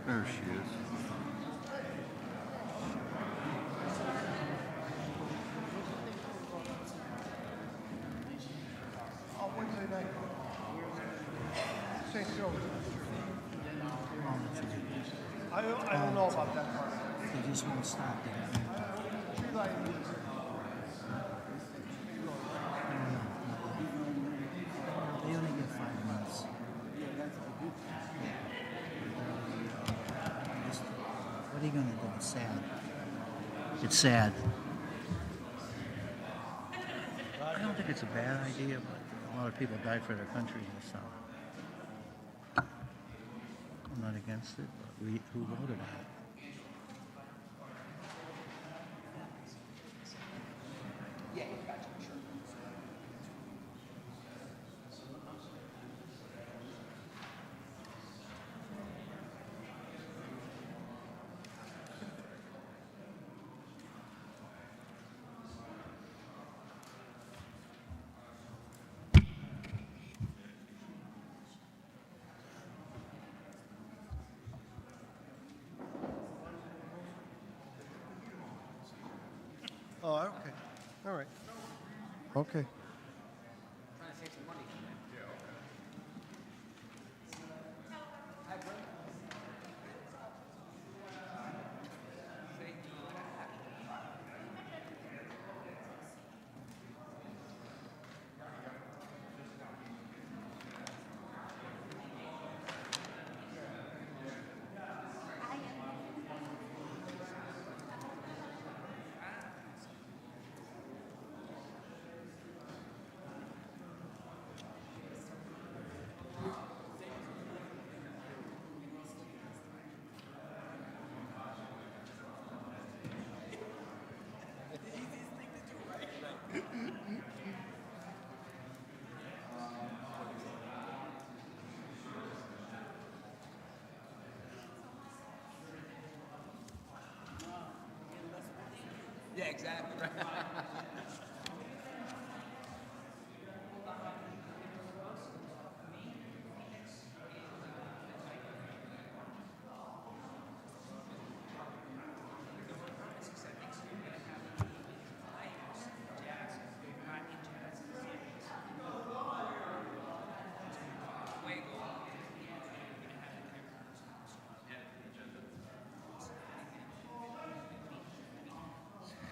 There she is. Oh, Wednesday night. St. Joe's. I don't know about that part. They just won't stop there. Tree lighting is. They only get 5 months. What are you gonna do? It's sad. It's sad. I don't think it's a bad idea, but a lot of people died for their country, so I'm not against it. But who voted on it? Oh, okay. All right. Okay. Yeah, exactly. Right.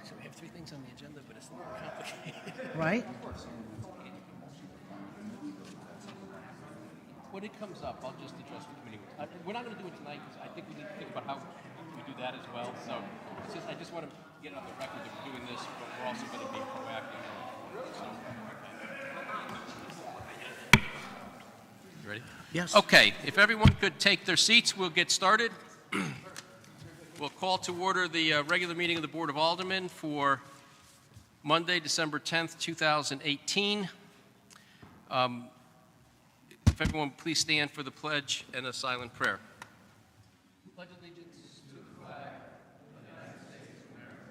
So we have 3 things on the agenda, but it's a little complicated. Right? When it comes up, I'll just address the committee. We're not going to do it tonight because I think we need to think about how we do that as well. So I just want to get on the record that we're doing this, but we're also going to be proactive. So, you ready? Yes. Okay, if everyone could take their seats, we'll get started. We'll call to order the regular meeting of the Board of Aldermen for Monday, December 10th, 2018. If everyone please stand for the pledge and a silent prayer. Pledge allegiance to the flag of the United States of America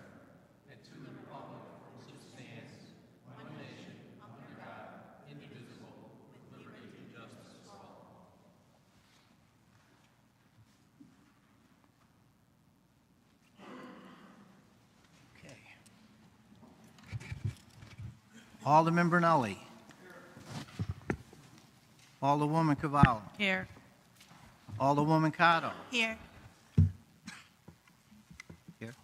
and to the republic for which it stands, one nation, under God, indivisible, with liberty and justice for all. Okay. Alderman Brunelli. Alderwoman Cavallo. Here. Alderwoman Cotto. Here. Here.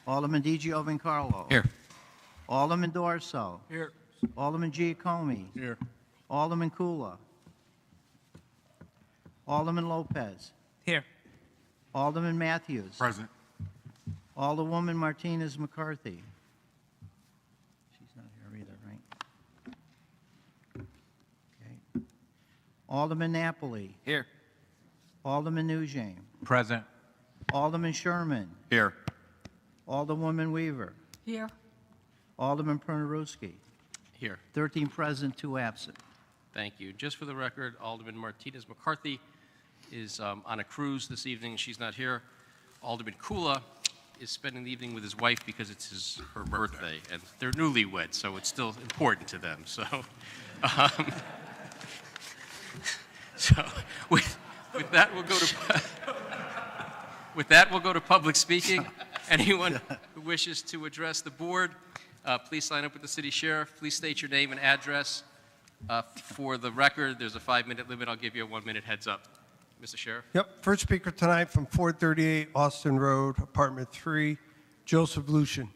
Alderman DiGiovincarlo. Here. Alderman Dorso. Here. Alderman Giacomi. Here. Alderman Kula. Alderman Lopez. Here. Alderman Matthews. Present. Alderwoman Martinez McCarthy. She's not here either, right? Okay. Alderman Napoli. Here. Alderman Nugent. Present. Alderman Sherman. Here. Alderwoman Weaver. Here. Alderman Pernaruski. Here. 13 present, 2 absent. Thank you. Just for the record, Alderman Martinez McCarthy is on a cruise this evening. She's not here. Alderman Kula is spending the evening with his wife because it's her birthday, and they're newlyweds, so it's still important to them. So, so with that, we'll go to public speaking. Anyone who wishes to address the board, please sign up with the city sheriff. Please state your name and address. For the record, there's a 5-minute limit. I'll give you a 1-minute heads up. Mr. Sheriff? Yep, first speaker tonight from 438 Austin Road, Apartment 3, Joseph Lucian.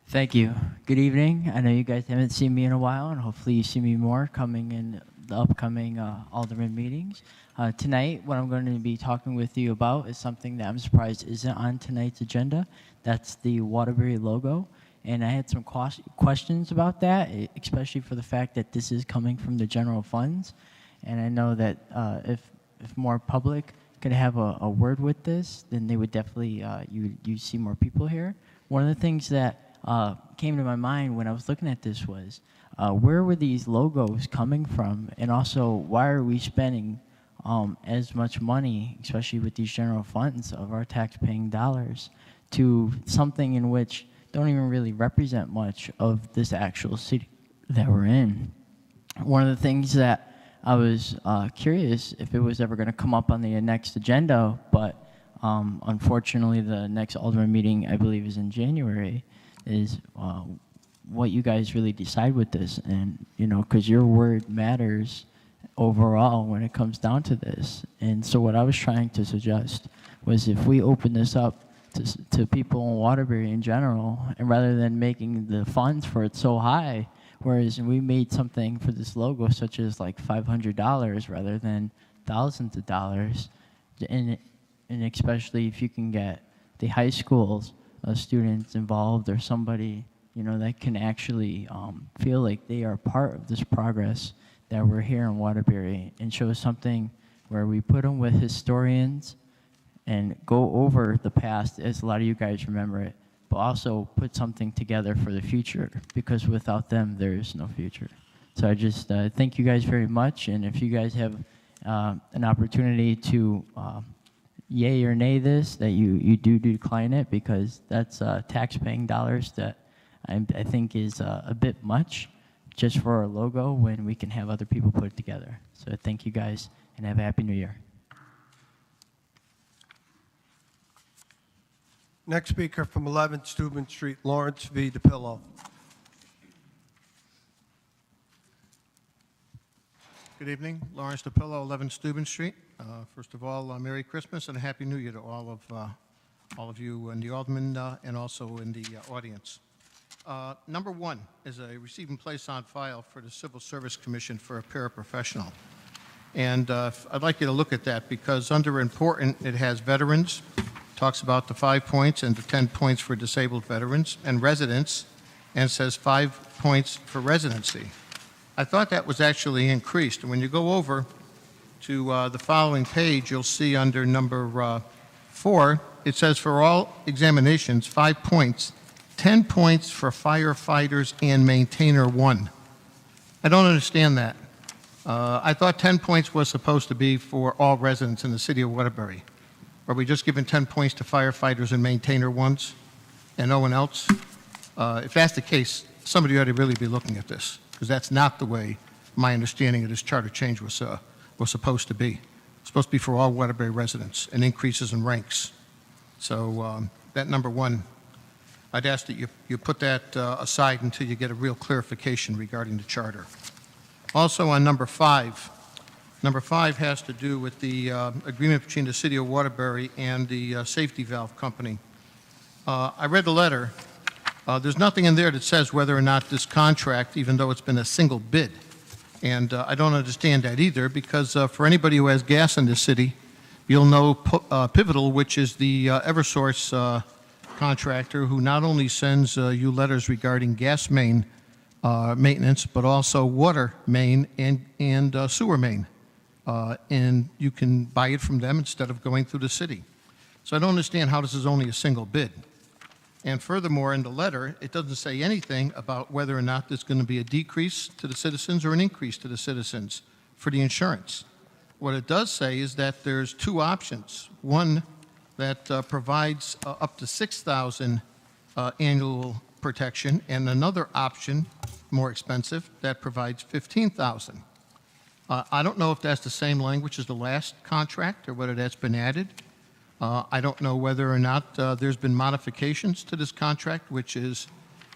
Thank you. Good evening. I know you guys haven't seen me in a while, and hopefully you see me more coming in the upcoming Alderman meetings. Tonight, what I'm going to be talking with you about is something that I'm surprised isn't on tonight's agenda. That's the Waterbury logo. And I had some questions about that, especially for the fact that this is coming from the general funds. And I know that if more public could have a word with this, then they would definitely, you see more people here. One of the things that came to my mind when I was looking at this was, where were these logos coming from? And also, why are we spending as much money, especially with these general funds of our tax-paying dollars, to something in which don't even really represent much of this actual city that we're in? One of the things that I was curious if it was ever going to come up on the next agenda, but unfortunately the next Alderman meeting, I believe, is in January, is what you guys really decide with this. And, you know, because your word matters overall when it comes down to this. And so what I was trying to suggest was if we open this up to people in Waterbury in general, and rather than making the funds for it so high, whereas we made something for this logo such as like $500 rather than thousands of dollars, and especially if you can get the high schools students involved or somebody, you know, that can actually feel like they are part of this progress that we're here in Waterbury, and show something where we put them with historians and go over the past as a lot of you guys remember it, but also put something together for the future, because without them, there is no future. So I just thank you guys very much, and if you guys have an opportunity to yay or nay this, that you do decline it, because that's tax-paying dollars that I think is a bit much just for our logo when we can have other people put it together. So thank you guys, and have a Happy New Year. Next speaker from 11 Steuben Street, Lawrence V. DePillo. Good evening, Lawrence DePillo, 11 Steuben Street. First of all, Merry Christmas and a Happy New Year to all of you and the Aldermen and also in the audience. Number one is a receive and place on file for the Civil Service Commission for a paraprofessional. And I'd like you to look at that, because under important, it has veterans, talks about the 5 points and the 10 points for disabled veterans, and residents, and says 5 points for residency. I thought that was actually increased. And when you go over to the following page, you'll see under number 4, it says for all examinations, 5 points, 10 points for firefighters and maintainer 1. I don't understand that. I thought 10 points was supposed to be for all residents in the city of Waterbury. Are we just giving 10 points to firefighters and maintainer 1s and no one else? If that's the case, somebody ought to really be looking at this, because that's not the way my understanding of this charter change was supposed to be. It's supposed to be for all Waterbury residents and increases in ranks. So that number 1, I'd ask that you put that aside until you get a real clarification regarding the charter. Also on number 5, number 5 has to do with the agreement between the City of Waterbury and the safety valve company. I read the letter. There's nothing in there that says whether or not this contract, even though it's been a single bid, and I don't understand that either, because for anybody who has gas in this city, you'll know Pivotal, which is the Eversource contractor who not only sends you letters regarding gas main maintenance, but also water main and sewer main. And you can buy it from them instead of going through the city. So I don't understand how this is only a single bid. And furthermore, in the letter, it doesn't say anything about whether or not there's going to be a decrease to the citizens or an increase to the citizens for the insurance. What it does say is that there's two options. One that provides up to $6,000 annual protection, and another option, more expensive, that provides $15,000. I don't know if that's the same language as the last contract or whether that's been added. I don't know whether or not there's been modifications to this contract, which is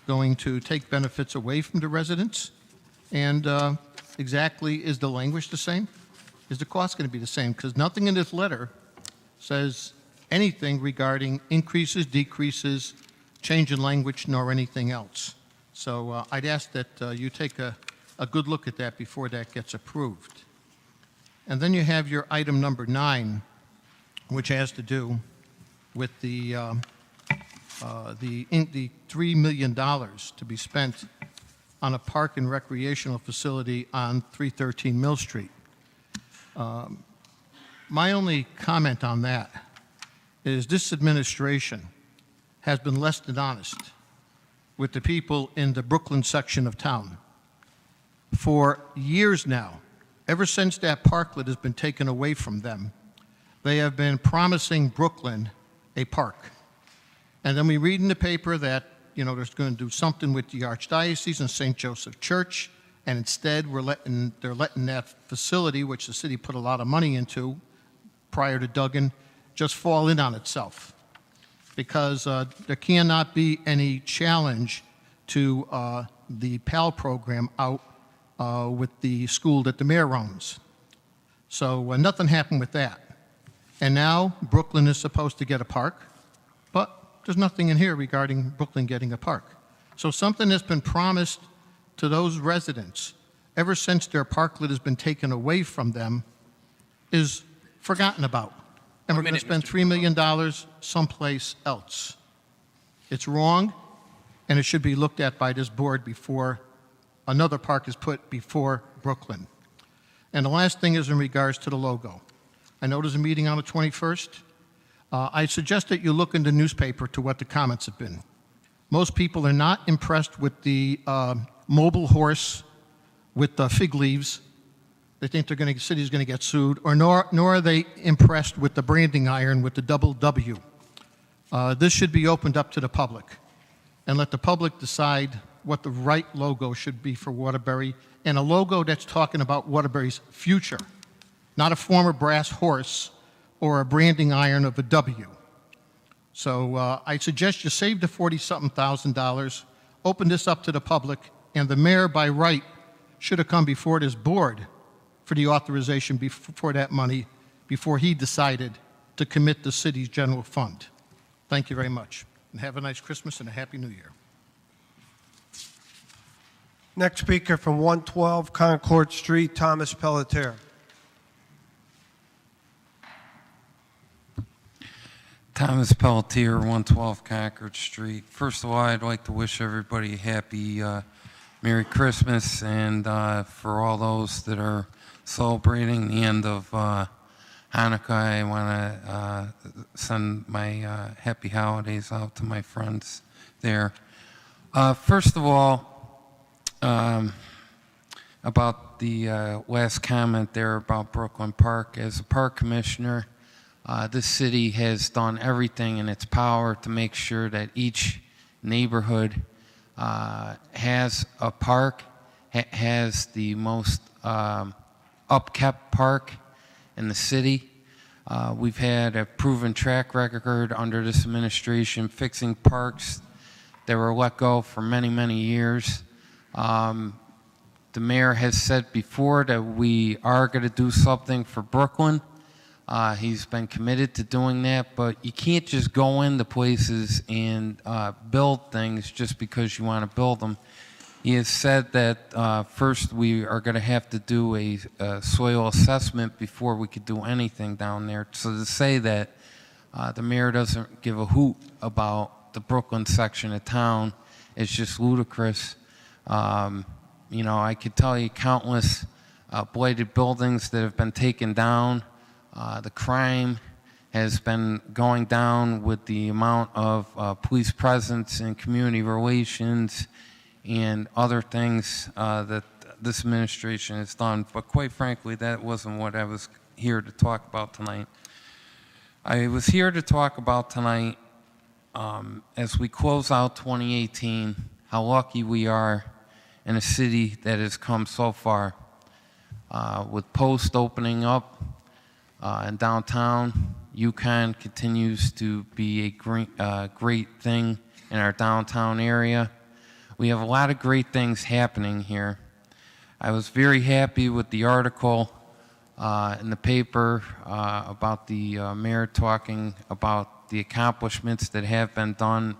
going to take benefits away from the residents. And exactly, is the language the same? Is the cost going to be the same? Because nothing in this letter says anything regarding increases, decreases, change in language, nor anything else. So I'd ask that you take a good look at that before that gets approved. And then you have your item number 9, which has to do with the $3 million to be spent on a park and recreational facility on 313 Mill Street. My only comment on that is this administration has been less than honest with the people in the Brooklyn section of town. For years now, ever since that parklet has been taken away from them, they have been promising Brooklyn a park. And then we read in the paper that, they're going to do something with the Archdiocese and St. Joseph Church, and instead they're letting that facility, which the city put a lot of money into prior to Duggan, just fall in on itself. Because there cannot be any challenge to the PAL program out with the school that the mayor owns. So nothing happened with that. And now Brooklyn is supposed to get a park, but there's nothing in here regarding Brooklyn getting a park. So something that's been promised to those residents ever since their parklet has been taken away from them is forgotten about. And we're going to spend $3 million someplace else. It's wrong, and it should be looked at by this board before another park is put before Brooklyn. And the last thing is in regards to the logo. I know there's a meeting on the 21st. I suggest that you look in the newspaper to what the comments have been. Most people are not impressed with the mobile horse with the fig leaves. They think the city's going to get sued, or nor are they impressed with the branding iron with the double W. This should be opened up to the public, and let the public decide what the right logo should be for Waterbury, and a logo that's talking about Waterbury's future, not a former brass horse or a branding iron of a W. So I suggest you save the $40-something thousand, open this up to the public, and the mayor, by right, should have come before this board for the authorization for that money before he decided to commit the city's general fund. Thank you very much, and have a nice Christmas and a Happy New Year. Next speaker from 112 Concord Street, Thomas Pelletier. Thomas Pelletier, 112 Concord Street. First of all, I'd like to wish everybody a happy Merry Christmas, and for all those that are celebrating the end of Hanukkah, I want to send my happy holidays out to my friends there. First of all, about the last comment there about Brooklyn Park. As a park commissioner, this city has done everything in its power to make sure that each neighborhood has a park, has the most upkept park in the city. We've had a proven track record under this administration fixing parks that were let go for many, many years. The mayor has said before that we are going to do something for Brooklyn. He's been committed to doing that, but you can't just go into places and build things just because you want to build them. He has said that first we are going to have to do a soil assessment before we could do anything down there. So to say that the mayor doesn't give a hoot about the Brooklyn section of town is just ludicrous. You know, I could tell you countless blighted buildings that have been taken down. The crime has been going down with the amount of police presence and community relations and other things that this administration has done. But quite frankly, that wasn't what I was here to talk about tonight. I was here to talk about tonight, as we close out 2018, how lucky we are in a city that has come so far. With Post opening up in downtown, UConn continues to be a great thing in our downtown area. We have a lot of great things happening here. I was very happy with the article in the paper about the mayor talking about the accomplishments that have been done,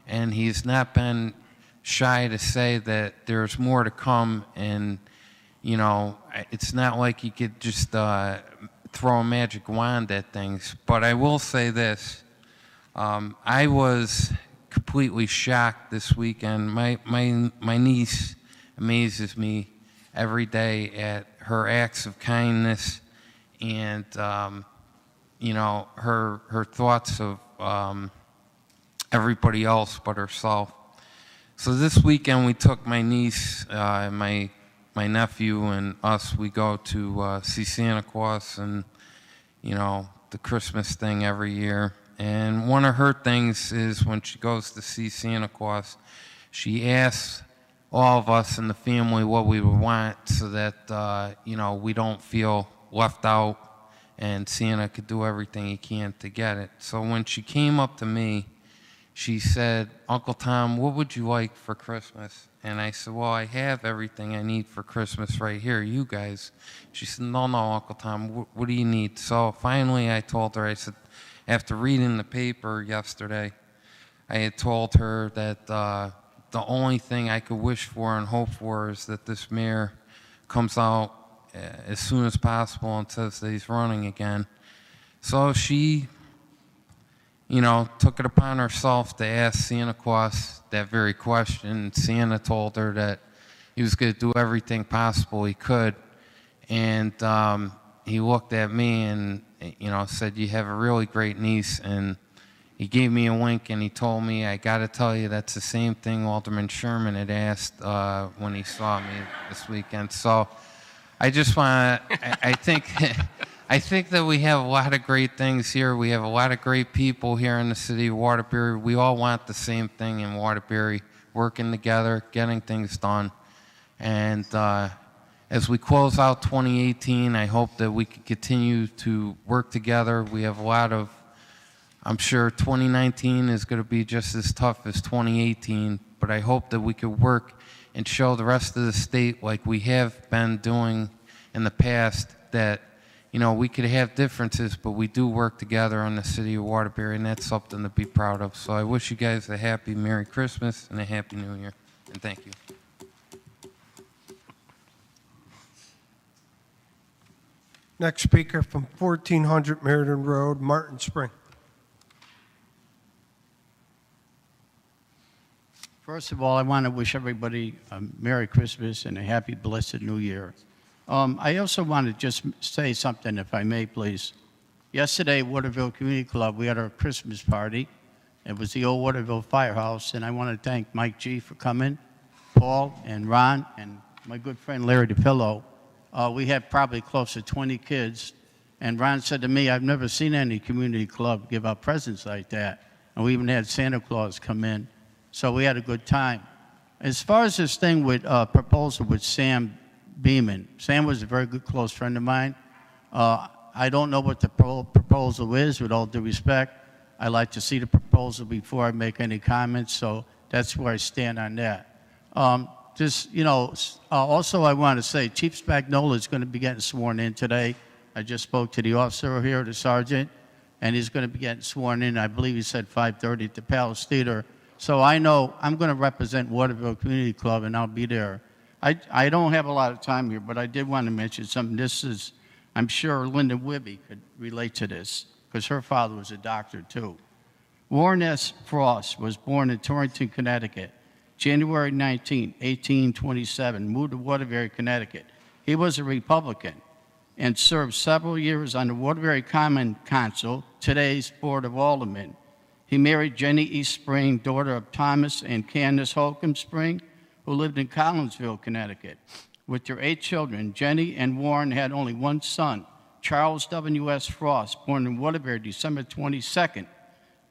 and he's not been shy to say that there's more to come. And you know, it's not like you could just throw a magic wand at things. But I will say this: I was completely shocked this weekend. My niece amazes me every day at her acts of kindness and you know, her thoughts of everybody else but herself. So this weekend we took my niece, my nephew and us, we go to see Santa Claus and, you know, the Christmas thing every year. And one of her things is when she goes to see Santa Claus, she asks all of us in the family what we would want so that, you know, we don't feel left out and Santa could do everything he can to get it. So when she came up to me, she said, "Uncle Tom, what would you like for Christmas?" And I said, "Well, I have everything I need for Christmas right here, you guys." She said, "No, Uncle Tom, what do you need?" So finally I told her, I said, after reading the paper yesterday, I had told her that the only thing I could wish for and hope for is that this mayor comes out as soon as possible and says that he's running again. So she, you know, took it upon herself to ask Santa Claus that very question. Santa told her that he was going to do everything possible he could. And he looked at me and, you know, said, "You have a really great niece." And he gave me a wink and he told me, "I got to tell you, that's the same thing Alderman Sherman had asked when he saw me this weekend." So I just want to, I think, I think that we have a lot of great things here. We have a lot of great people here in the city of Waterbury. We all want the same thing in Waterbury, working together, getting things done. And as we close out 2018, I hope that we can continue to work together. We have a lot of, I'm sure 2019 is going to be just as tough as 2018, but I hope that we could work and show the rest of the state, like we have been doing in the past, that, you know, we could have differences, but we do work together in the city of Waterbury, and that's something to be proud of. So I wish you guys a happy Merry Christmas and a Happy New Year, and thank you. Next speaker from 1400 Meriden Road, Martin Spring. First of all, I want to wish everybody a Merry Christmas and a Happy Blessed New Year. I also want to just say something, if I may, please. Yesterday, Waterville Community Club, we had our Christmas party. It was the old Waterville Firehouse, and I want to thank Mike G. for coming, Paul and Ron, and my good friend Larry DePillo. We had probably close to 20 kids, and Ron said to me, "I've never seen any community club give out presents like that." And we even had Santa Claus come in. So we had a good time. As far as this thing with proposal with Sam Beeman, Sam was a very good close friend of mine. I don't know what the proposal is, with all due respect. I like to see the proposal before I make any comments, so that's where I stand on that. Just, you know, also I want to say Chief Spagnola is going to be getting sworn in today. I just spoke to the officer here, the sergeant, and he's going to be getting sworn in. I believe he said 5:30 at the Palace Theater. So I know I'm going to represent Waterville Community Club, and I'll be there. I don't have a lot of time here, but I did want to mention something. This is, I'm sure Linda Wibby could relate to this, because her father was a doctor, too. Warren S. Frost was born in Torrington, Connecticut, January 19, 1827, moved to Waterbury, Connecticut. He was a Republican. and served several years on the Waterbury Common Council, today's Board of Aldermen. He married Jenny E. Spring, daughter of Thomas and Candace Holcomb Spring, who lived in Collinsville, Connecticut. With their 8 children, Jenny and Warren had only one son, Charles W.S. Frost, born in Waterbury, December 22nd,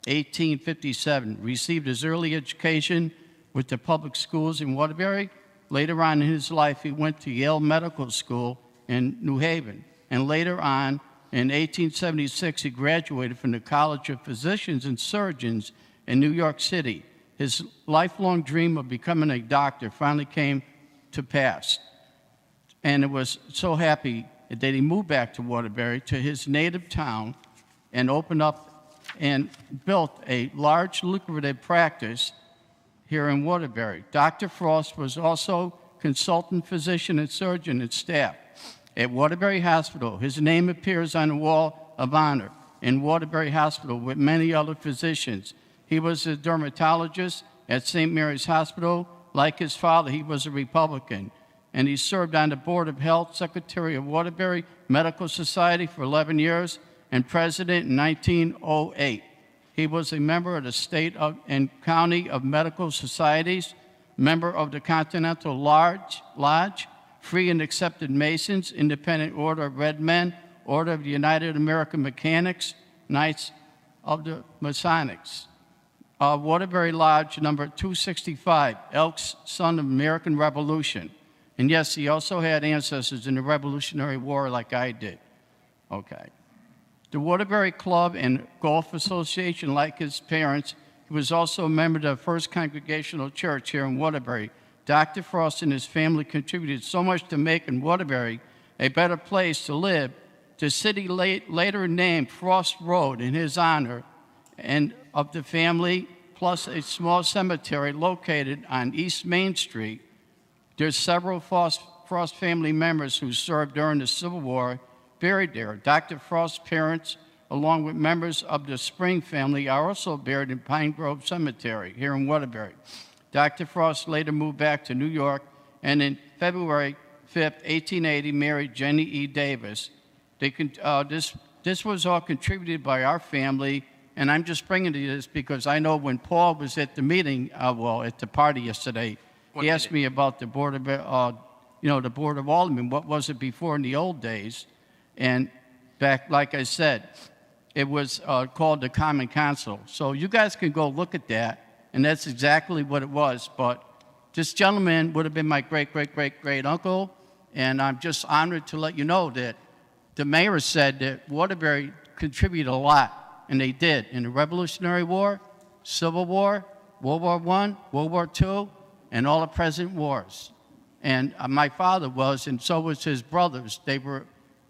1857, received his early education with the public schools in Waterbury. Later on in his life, he went to Yale Medical School in New Haven, and later on, in 1876, he graduated from the College of Physicians and Surgeons in New York City. His lifelong dream of becoming a doctor finally came to pass, and it was so happy that he moved back to Waterbury, to his native town, and opened up and built a large, lucrative practice here in Waterbury. Dr. Frost was also consultant physician and surgeon and staff at Waterbury Hospital. His name appears on the wall of honor in Waterbury Hospital with many other physicians. He was a dermatologist at St. Mary's Hospital. Like his father, he was a Republican, and he served on the Board of Health, Secretary of Waterbury Medical Society for 11 years, and president in 1908. He was a member of the State and County of Medical Societies, member of the Continental Lodge, Free and Accepted Masons, Independent Order of Red Men, Order of the United American Mechanics, Knights of the Masonics. Waterbury Lodge number 265, Elks, Son of American Revolution. And yes, he also had ancestors in the Revolutionary War like I did. Okay. The Waterbury Club and Golf Association, like his parents, he was also a member of the First Congregational Church here in Waterbury. Dr. Frost and his family contributed so much to making Waterbury a better place to live. The city later named Frost Road in his honor, and of the family, plus a small cemetery located on East Main Street. There's several Frost family members who served during the Civil War buried there. Dr. Frost's parents, along with members of the Spring family, are also buried in Pine Grove Cemetery here in Waterbury. Dr. Frost later moved back to New York, and in February 5th, 1880, married Jenny E. Davis. This was all contributed by our family, and I'm just bringing you this because I know when Paul was at the meeting, at the party yesterday, he asked me about the Board of, the Board of Aldermen. What was it before in the old days? And back, like I said, it was called the Common Council. So you guys can go look at that, and that's exactly what it was. But this gentleman would have been my great-great-great-great-uncle, and I'm just honored to let you know that the mayor said that Waterbury contributed a lot, and they did, in the Revolutionary War, Civil War, World War I, World War II, and all the present wars. And my father was, and so was his brothers. They were,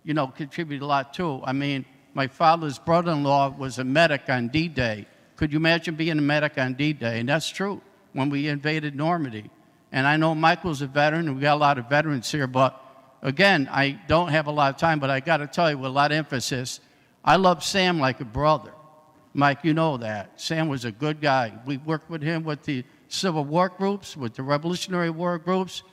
contributed a lot too. I mean, my father's brother-in-law was a medic on D-Day. Could you imagine being a medic on D-Day? And that's true, when we invaded Normandy. And I know Michael's a veteran, and we got a lot of veterans here, but again, I don't have a lot of time, but I got to tell you with a lot of emphasis, I love Sam like a brother. Mike, you know that. Sam was a good guy. We worked with him with the Civil War groups, with the Revolutionary War groups.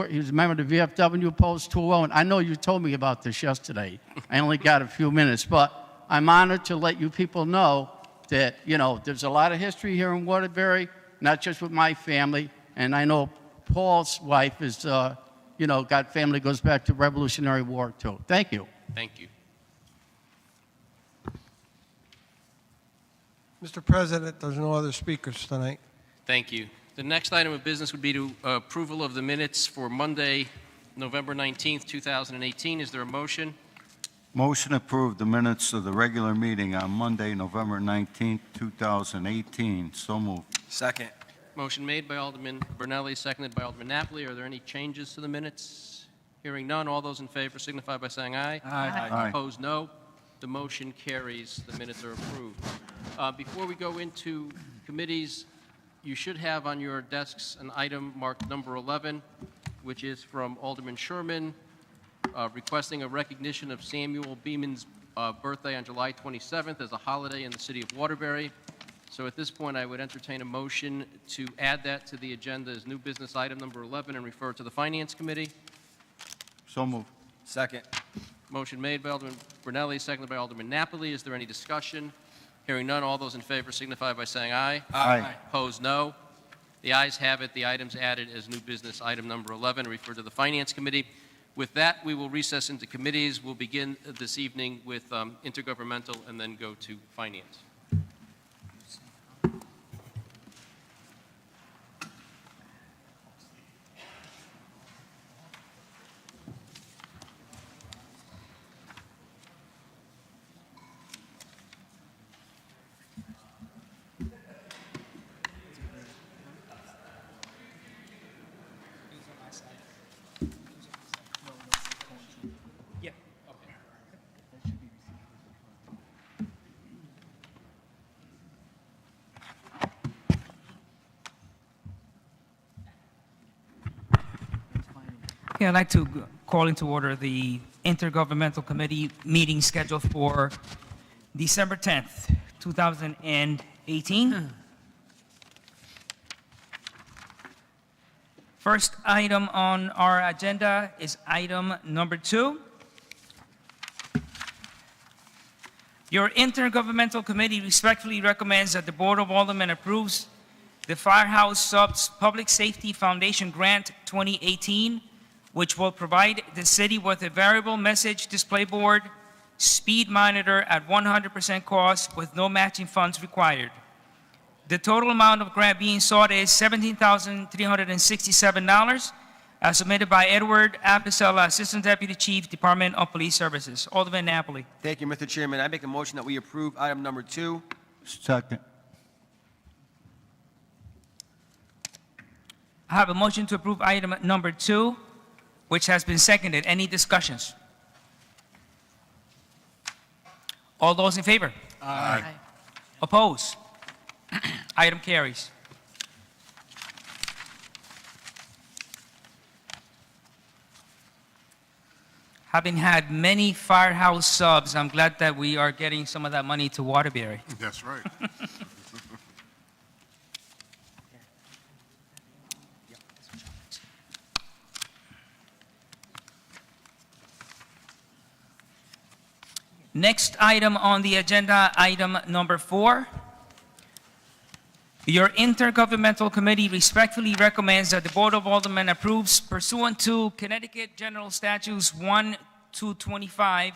He was a member of the VFW Post 201. I know you told me about this yesterday. I only got a few minutes, but I'm honored to let you people know that, there's a lot of history here in Waterbury, not just with my family, and I know Paul's wife is, got family goes back to Revolutionary War too. Thank you. Thank you. Mr. President, there's no other speakers tonight. Thank you. The next item of business would be to approval of the minutes for Monday, November 19th, 2018. Is there a motion? Motion to approve the minutes of the regular meeting on Monday, November 19th, 2018. So moved. Second. Motion made by Alderman Bernelli, seconded by Alderman Napoli. Are there any changes to the minutes? Hearing none, all those in favor signify by saying aye. Aye. Opposed, no. The motion carries. The minutes are approved. Before we go into committees, you should have on your desks an item marked number 11, which is from Alderman Sherman, requesting a recognition of Samuel Beeman's birthday on July 27th as a holiday in the city of Waterbury. So at this point, I would entertain a motion to add that to the agenda as new business item number 11 and refer to the Finance Committee. So moved. Second. Motion made by Alderman Brunelli, seconded by Alderman Napoli. Is there any discussion? Hearing none, all those in favor signify by saying aye. Aye. Opposed, no. The ayes have it. The item's added as new business item number 11, referred to the Finance Committee. With that, we will recess into committees. We'll begin this evening with intergovernmental and then go to finance. Okay, I'd like to call into order the Intergovernmental Committee meeting scheduled for December 10th, 2018. First item on our agenda is item number 2. Your Intergovernmental Committee respectfully recommends that the Board of Aldermen approves the Firehouse Subs Public Safety Foundation Grant 2018, which will provide the city with a variable message display board, speed monitor at 100% cost with no matching funds required. The total amount of grant being sought is $17,367, as submitted by Edward Apicella, Assistant Deputy Chief, Department of Police Services. Alderman Napoli. Thank you, Mr. Chairman. I make a motion that we approve item number 2. Second. I have a motion to approve item number 2, which has been seconded. Any discussions? All those in favor? Aye. Oppose? Item carries. Having had many firehouse subs, I'm glad that we are getting some of that money to Waterbury. That's right. Next item on the agenda, item number 4. Your Intergovernmental Committee respectfully recommends that the Board of Aldermen approves, pursuant to Connecticut General Statutes 1-225,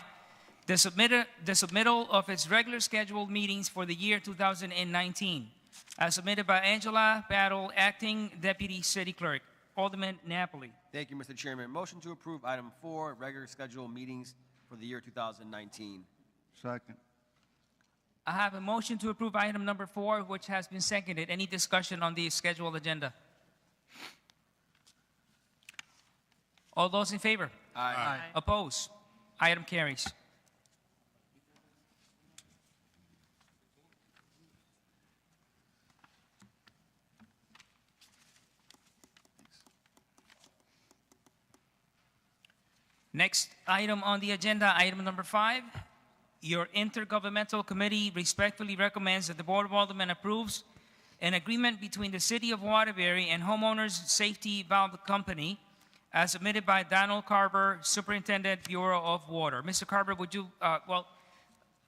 the submittal of its regular scheduled meetings for the year 2019, as submitted by Angela Battle, Acting Deputy City Clerk. Alderman Napoli. Thank you, Mr. Chairman. Motion to approve item 4, regular scheduled meetings for the year 2019. Second. I have a motion to approve item number 4, which has been seconded. Any discussion on the scheduled agenda? All those in favor? Aye. Oppose? Item carries. Next item on the agenda, item number 5. Your Intergovernmental Committee respectfully recommends that the Board of Aldermen approves an agreement between the City of Waterbury and Homeowners Safety Valve Company, as submitted by Donald Carver, Superintendent, Bureau of Water. Mr. Carver, would you,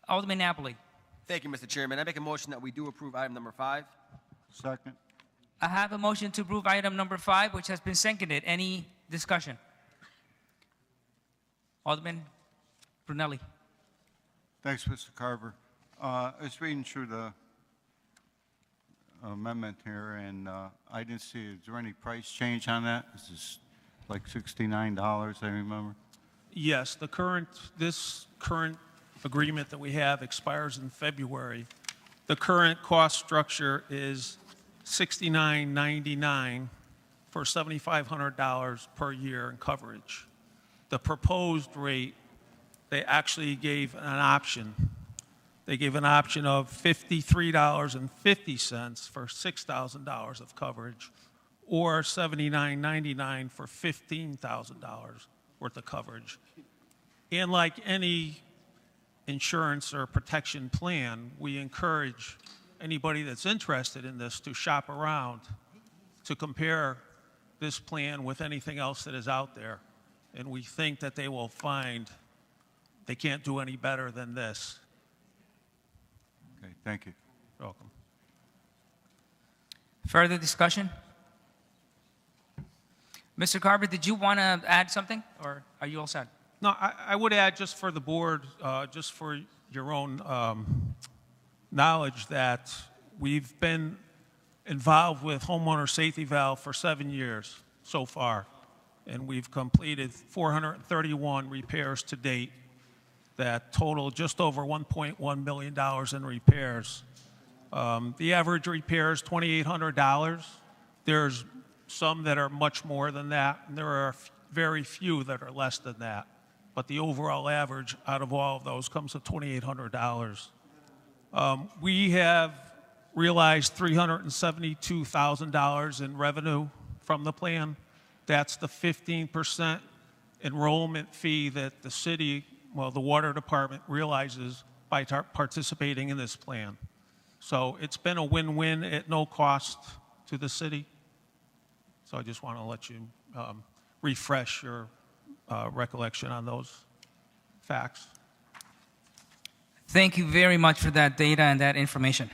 Alderman Napoli. Thank you, Mr. Chairman. I make a motion that we do approve item number 5. Second. I have a motion to approve item number 5, which has been seconded. Any discussion? Alderman Brunelli. Thanks, Mr. Carver. I was reading through the amendment here, and I didn't see, is there any price change on that? This is like $69, I remember. Yes, this current agreement that we have expires in February. The current cost structure is $69.99 for $7,500 per year in coverage. The proposed rate, they actually gave an option. They gave an option of $53.50 for $6,000 of coverage, or $79.99 for $15,000 worth of coverage. And like any insurance or protection plan, we encourage anybody that's interested in this to shop around, to compare this plan with anything else that is out there. And we think that they will find they can't do any better than this. Okay, thank you. You're welcome. Further discussion? Mr. Carver, did you want to add something, or are you all set? No, I would add just for the board, just for your own knowledge, that we've been involved with homeowner safety valve for 7 years so far, and we've completed 431 repairs to date that total just over $1.1 million in repairs. The average repair is $2,800. There's some that are much more than that, and there are very few that are less than that. But the overall average out of all of those comes to $2,800. We have realized $372,000 in revenue from the plan. That's the 15% enrollment fee that the city, well, the water department realizes by participating in this plan. So it's been a win-win at no cost to the city. So I just want to let you refresh your recollection on those facts. Thank you very much for that data and that information.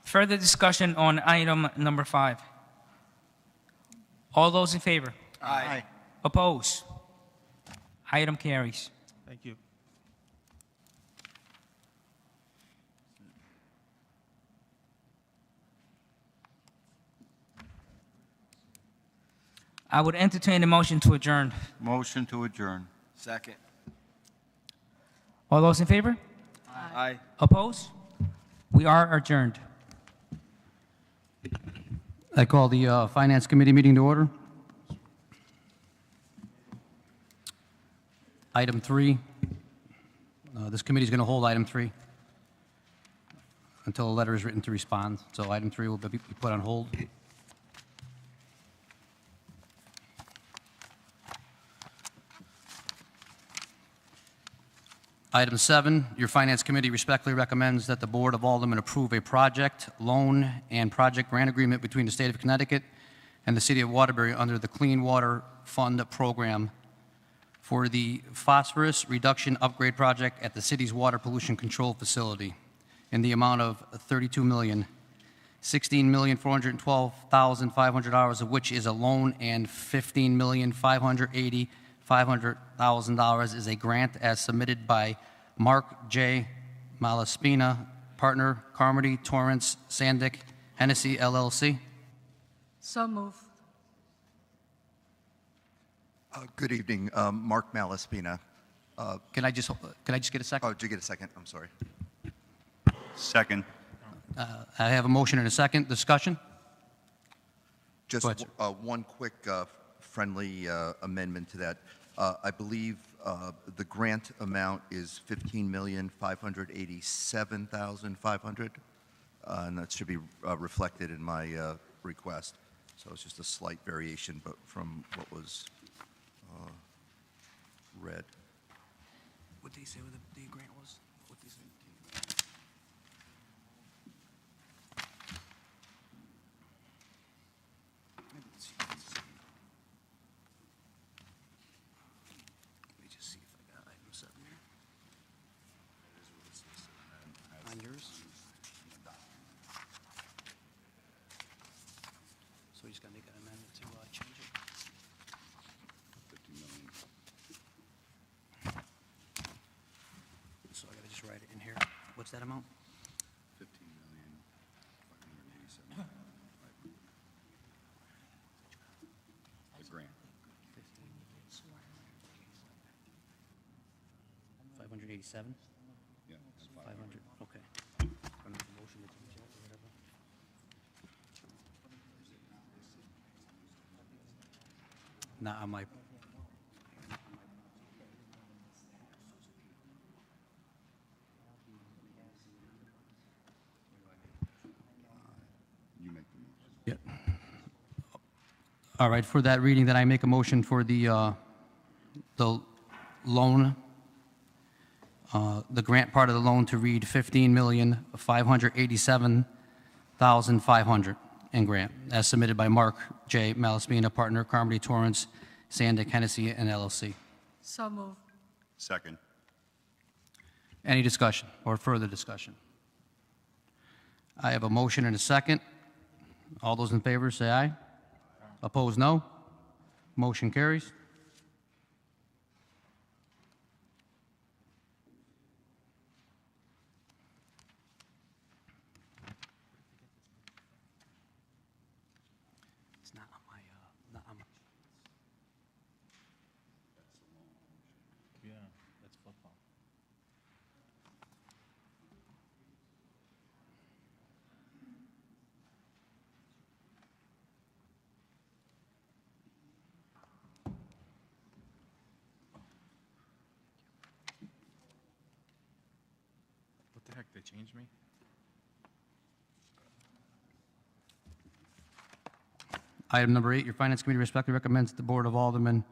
Further discussion on item number 5. All those in favor? Aye. Oppose? Item carries. Thank you. I would entertain a motion to adjourn. Motion to adjourn. Second. All those in favor? Aye. Oppose? We are adjourned. I call the Finance Committee meeting to order. Item 3. This committee is going to hold item 3 until a letter is written to respond. So item 3 will be put on hold. Item 7, your Finance Committee respectfully recommends that the Board of Aldermen approve a project, loan, and project grant agreement between the State of Connecticut and the City of Waterbury under the Clean Water Fund Program for the phosphorus reduction upgrade project at the city's water pollution control facility in the amount of $16,412,500, of which is a loan, and $15,580,000 is a grant as submitted by Mark J. Malaspina, partner, Carmody, Torrance, Sandick, Hennessy, LLC. So move. Good evening, Mark Malaspina. Can I just get a second? Oh, did you get a second? I'm sorry. Second. I have a motion and a second. Discussion? Just Go ahead, one quick friendly amendment to that. I believe the grant amount is $15,587,500, and that should be reflected in my request. So it's just a slight variation, but from what was read. What did he say the grant was? What did he say? Let me just see if I got item 7 here. On yours? So we just got to make an amendment to change it? 50 million. So I got to just write it in here. What's that amount? 15,587. The grant. 587? Yeah. 500, okay. I'll make a motion to change that or whatever. Not on my, You make the motion. yeah. All right, for that reading, then I make a motion for the loan, the grant part of the loan to read $15,587,500 in grant, as submitted by Mark J. Malaspina, partner, Carmody, Torrance, Sandick, Hennessy, and LLC. So move. Second. Any discussion or further discussion? I have a motion and a second. All those in favor say aye. Opposed, no. Motion carries. It's not on my, not on my. Yeah, that's football. What the heck, they changed me? Item number 8, your Finance Committee respectfully recommends that the Board of Aldermen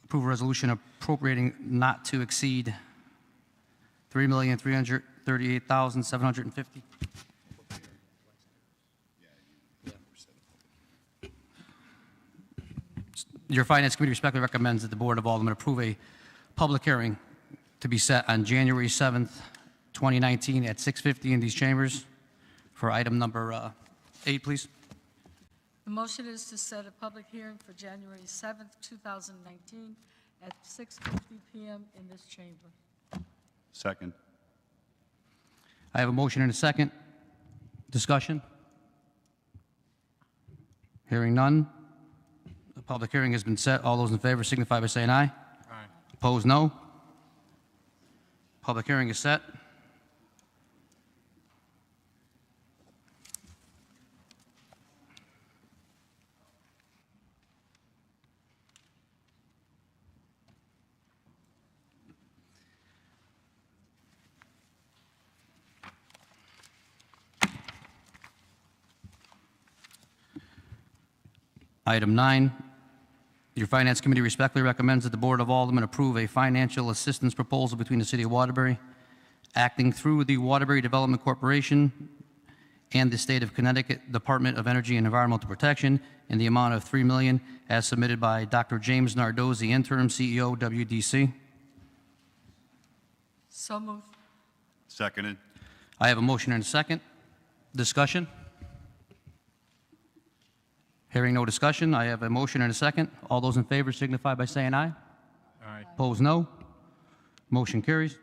approve a resolution appropriating not to exceed $3,338,750. Your Finance Committee respectfully recommends that the Board of Aldermen approve a public hearing to be set on January 7th, 2019 at 6:50 in these chambers for item number 8, please. The motion is to set a public hearing for January 7th, 2019 at 6:50 PM in this chamber. Second. I have a motion and a second. Discussion? Hearing none. The public hearing has been set. All those in favor signify by saying aye. Aye. Opposed, no. Public hearing is set. Item 9, your Finance Committee respectfully recommends that the Board of Aldermen approve a financial assistance proposal between the City of Waterbury, acting through the Waterbury Development Corporation and the State of Connecticut Department of Energy and Environmental Protection in the amount of $3 million as submitted by Dr. James Nardozzi, Interim CEO, WDC. So moved. Seconded. I have a motion and a second. Discussion? Hearing no discussion, I have a motion and a second. All those in favor signify by saying aye. Aye. Opposed, no. Motion carries.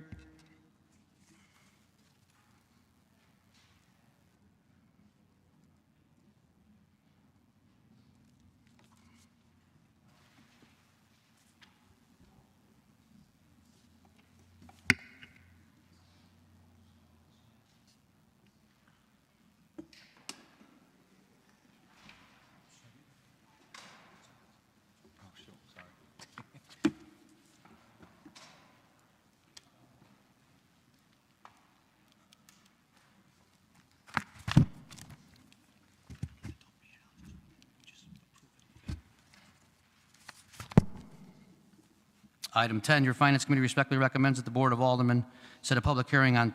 Item 10, your Finance Committee respectfully recommends that the Board of Aldermen set a public hearing on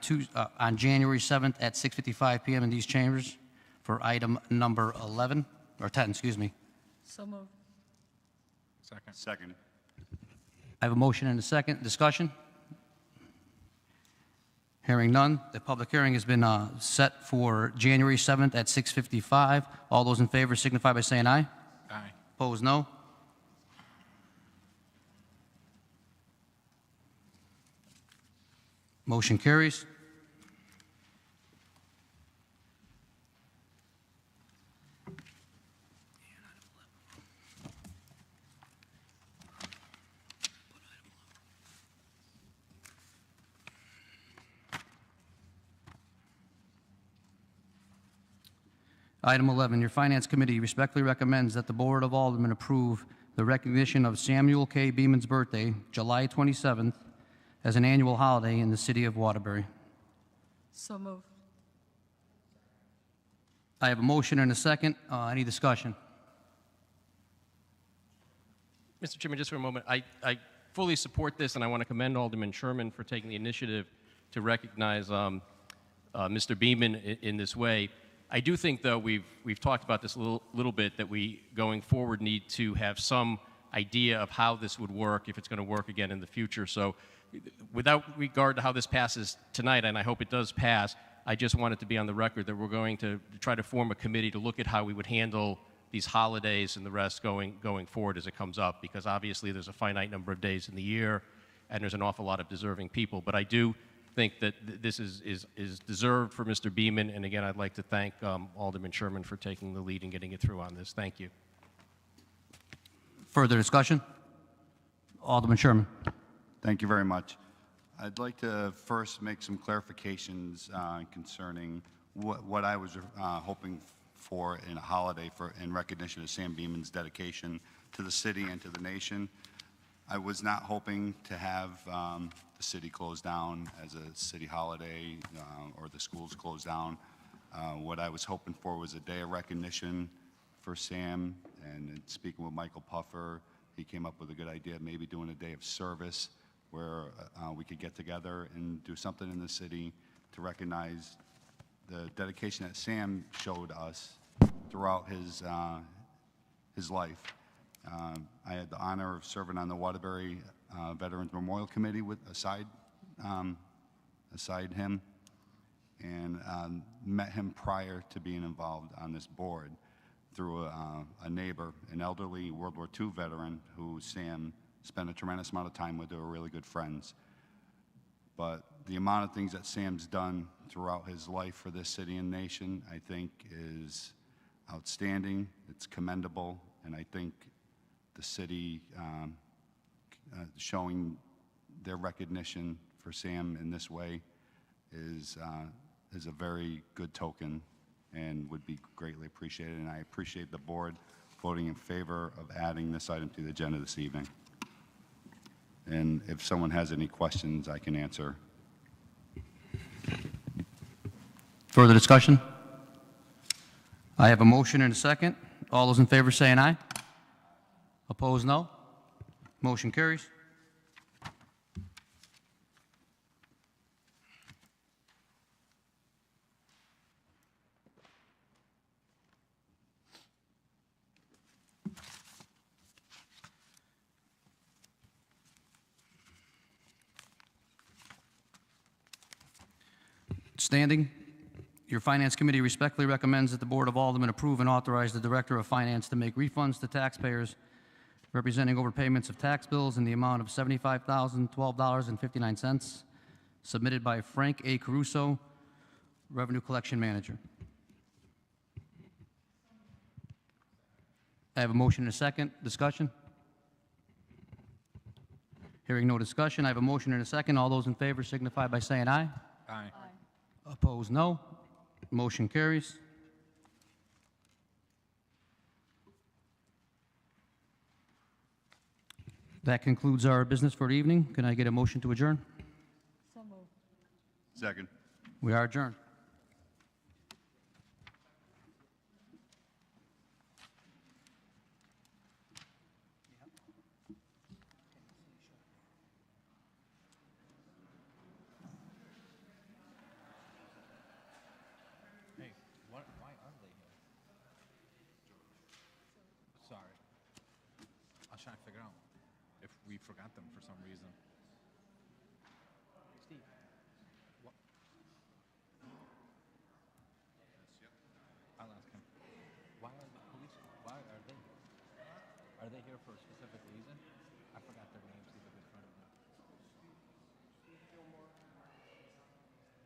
January 7th at 6:55 PM in these chambers for item number 11, or 10, excuse me. So moved. Second. Seconded. I have a motion and a second. Discussion? Hearing none, the public hearing has been set for January 7th at 6:55. All those in favor signify by saying aye. Aye. Opposed, no. Motion carries. Item 11, your Finance Committee respectfully recommends that the Board of Aldermen approve the recognition of Samuel K. Beeman's birthday, July 27th, as an annual holiday in the City of Waterbury. So moved. I have a motion and a second. Any discussion? Mr. Chairman, just for a moment, I fully support this, and I want to commend Alderman Sherman for taking the initiative to recognize Mr. Beeman in this way. I do think, though, we've talked about this a little bit, that we, going forward, need to have some idea of how this would work, if it's going to work again in the future. So without regard to how this passes tonight, and I hope it does pass, I just want it to be on the record that we're going to try to form a committee to look at how we would handle these holidays and the rest going forward as it comes up, because obviously there's a finite number of days in the year, and there's an awful lot of deserving people. But I do think that this is deserved for Mr. Beaman, and again, I'd like to thank Alderman Sherman for taking the lead and getting it through on this. Thank you. Further discussion? Alderman Sherman. Thank you very much. I'd like to first make some clarifications concerning what I was hoping for in a holiday in recognition of Sam Beaman's dedication to the city and to the nation. I was not hoping to have the city closed down as a city holiday or the schools closed down. What I was hoping for was a day of recognition for Sam, and in speaking with Michael Puffer, he came up with a good idea of maybe doing a day of service where we could get together and do something in the city to recognize the dedication that Sam showed us throughout his life. I had the honor of serving on the Waterbury Veterans Memorial Committee aside him, and met him prior to being involved on this board through a neighbor, an elderly World War II veteran who Sam spent a tremendous amount of time with. They were really good friends. But the amount of things that Sam's done throughout his life for this city and nation, I think, is outstanding. It's commendable, and I think the city showing their recognition for Sam in this way is a very good token and would be greatly appreciated. And I appreciate the board voting in favor of adding this item to the agenda this evening. And if someone has any questions, I can answer. Further discussion? I have a motion and a second. All those in favor say an aye. Opposed, no. Motion carries. Standing, your Finance Committee respectfully recommends that the Board of Aldermen approve and authorize the Director of Finance to make refunds to taxpayers representing overpayments of tax bills in the amount of $75,012.59 submitted by Frank A. Caruso, Revenue Collection Manager. I have a motion and a second. Discussion? Hearing no discussion, I have a motion and a second. All those in favor signify by saying aye. Aye. Opposed, no. Motion carries. That concludes our business for the evening. Can I get a motion to adjourn? So moved. Second. We are adjourned. Hey, why are they here? Sorry. I was trying to figure out if we forgot them for some reason. Steve. What? I'll ask him. Why are the police? Why are they here? Are they here for a specific reason? I forgot their names either in front of me.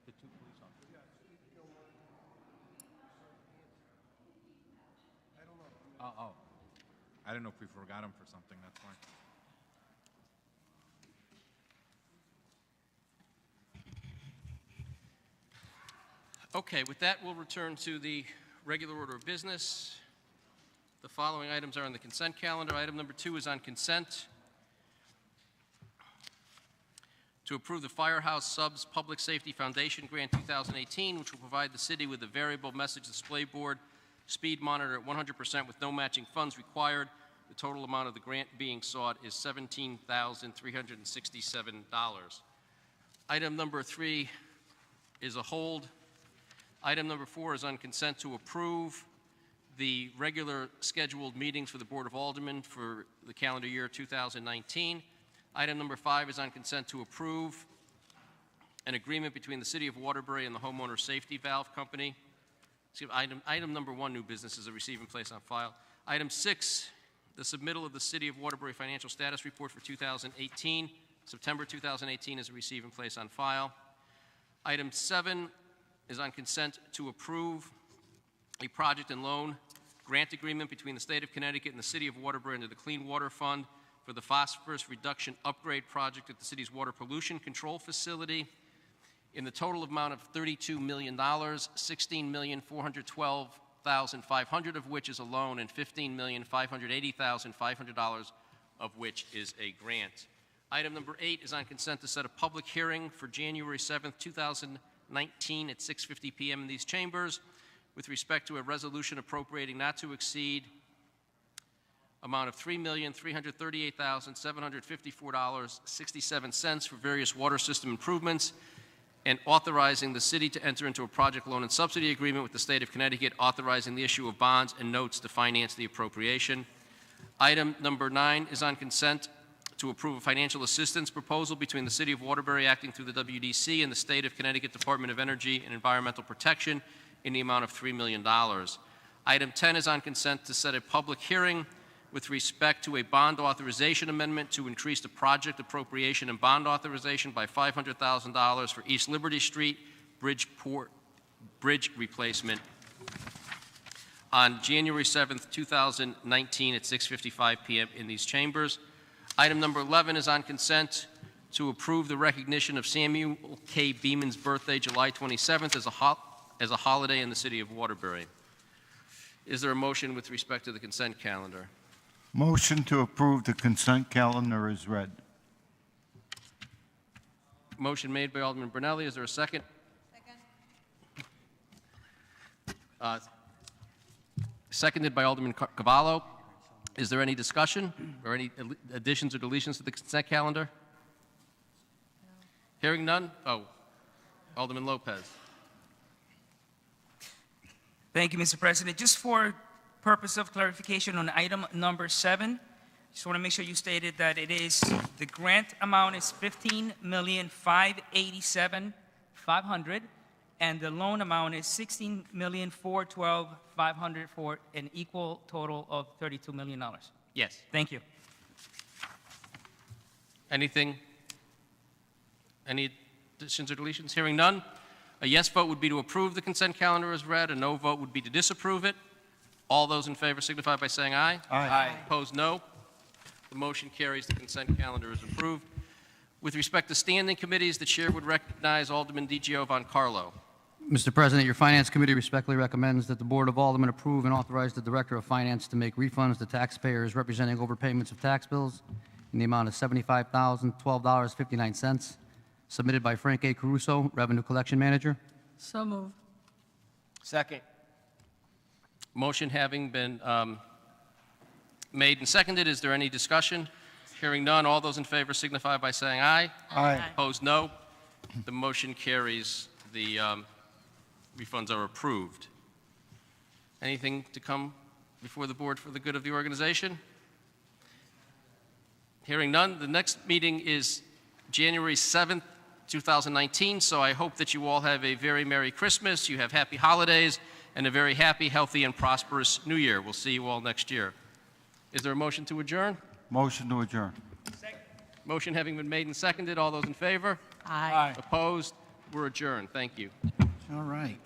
The two police officers. Oh. I didn't know if we forgot him for something, that's why. Okay, with that, we'll return to the regular order of business. The following items are on the consent calendar. Item number 2 is on consent. To approve the Firehouse Subs Public Safety Foundation Grant 2018, which will provide the city with a variable message display board, speed monitor at 100% with no matching funds required. The total amount of the grant being sought is $17,367. Item number 3 is a hold. Item number 4 is on consent to approve the regular scheduled meetings for the Board of Aldermen for the calendar year 2019. Item number 5 is on consent to approve an agreement between the City of Waterbury and the Homeowner Safety Valve Company. Item number 1, new business, is a receive and place on file. Item 6, the submittal of the City of Waterbury Financial Status Report for 2018, September 2018, is a receive and place on file. Item 7 is on consent to approve a project and loan grant agreement between the State of Connecticut and the City of Waterbury under the Clean Water Fund for the phosphorus reduction upgrade project at the city's water pollution control facility in the total amount of $32 million, $16,412,500 of which is a loan, and $15,580,500 of which is a grant. Item number 8 is on consent to set a public hearing for January 7th, 2019 at 6:50 p.m. in these chambers with respect to a resolution appropriating not to exceed amount of $3,338,754.67 for various water system improvements, and authorizing the city to enter into a project loan and subsidy agreement with the State of Connecticut, authorizing the issue of bonds and notes to finance the appropriation. Item number 9 is on consent to approve a financial assistance proposal between the City of Waterbury acting through the WDC and the State of Connecticut Department of Energy and Environmental Protection in the amount of $3 million. Item 10 is on consent to set a public hearing with respect to a bond authorization amendment to increase the project appropriation and bond authorization by $500,000 for East Liberty Street bridge replacement on January 7th, 2019 at 6:55 p.m. in these chambers. Item number 11 is on consent to approve the recognition of Samuel K. Beeman's birthday, July 27th, as a holiday in the City of Waterbury. Is there a motion with respect to the consent calendar? Motion to approve the consent calendar is read. Motion made by Alderman Brunelli. Is there a second? Second. Seconded by Alderman Cavallo. Is there any discussion or any additions or deletions to the consent calendar? No. Hearing none? Oh, Alderman Lopez. Thank you, Mr. President. Just for purpose of clarification on item number 7, just want to make sure you stated that it is, the grant amount is $15,587,500, and the loan amount is $16,412,500 for an equal total of $32 million. Yes. Thank you. Anything? Any additions or deletions? Hearing none. A yes vote would be to approve the consent calendar as read. A no vote would be to disapprove it. All those in favor signify by saying aye. Aye. Opposed, no. The motion carries. The consent calendar is approved. With respect to standing committees, the chair would recognize Alderman DiGio Von Carlo. Mr. President, your Finance Committee respectfully recommends that the Board of Aldermen approve and authorize the Director of Finance to make refunds to taxpayers representing overpayments of tax bills in the amount of $75,012.59, submitted by Frank A. Caruso, Revenue Collection Manager. So moved. Second. Motion having been made and seconded, is there any discussion? Hearing none, all those in favor signify by saying aye. Aye. Opposed, no. The motion carries. The refunds are approved. Anything to come before the board for the good of the organization? Hearing none, the next meeting is January 7th, 2019, so I hope that you all have a very Merry Christmas, you have happy holidays, and a very happy, healthy, and prosperous New Year. We'll see you all next year. Is there a motion to adjourn? Motion to adjourn. Second. Motion having been made and seconded, all those in favor? Aye. Opposed? We're adjourned. Thank you. All right.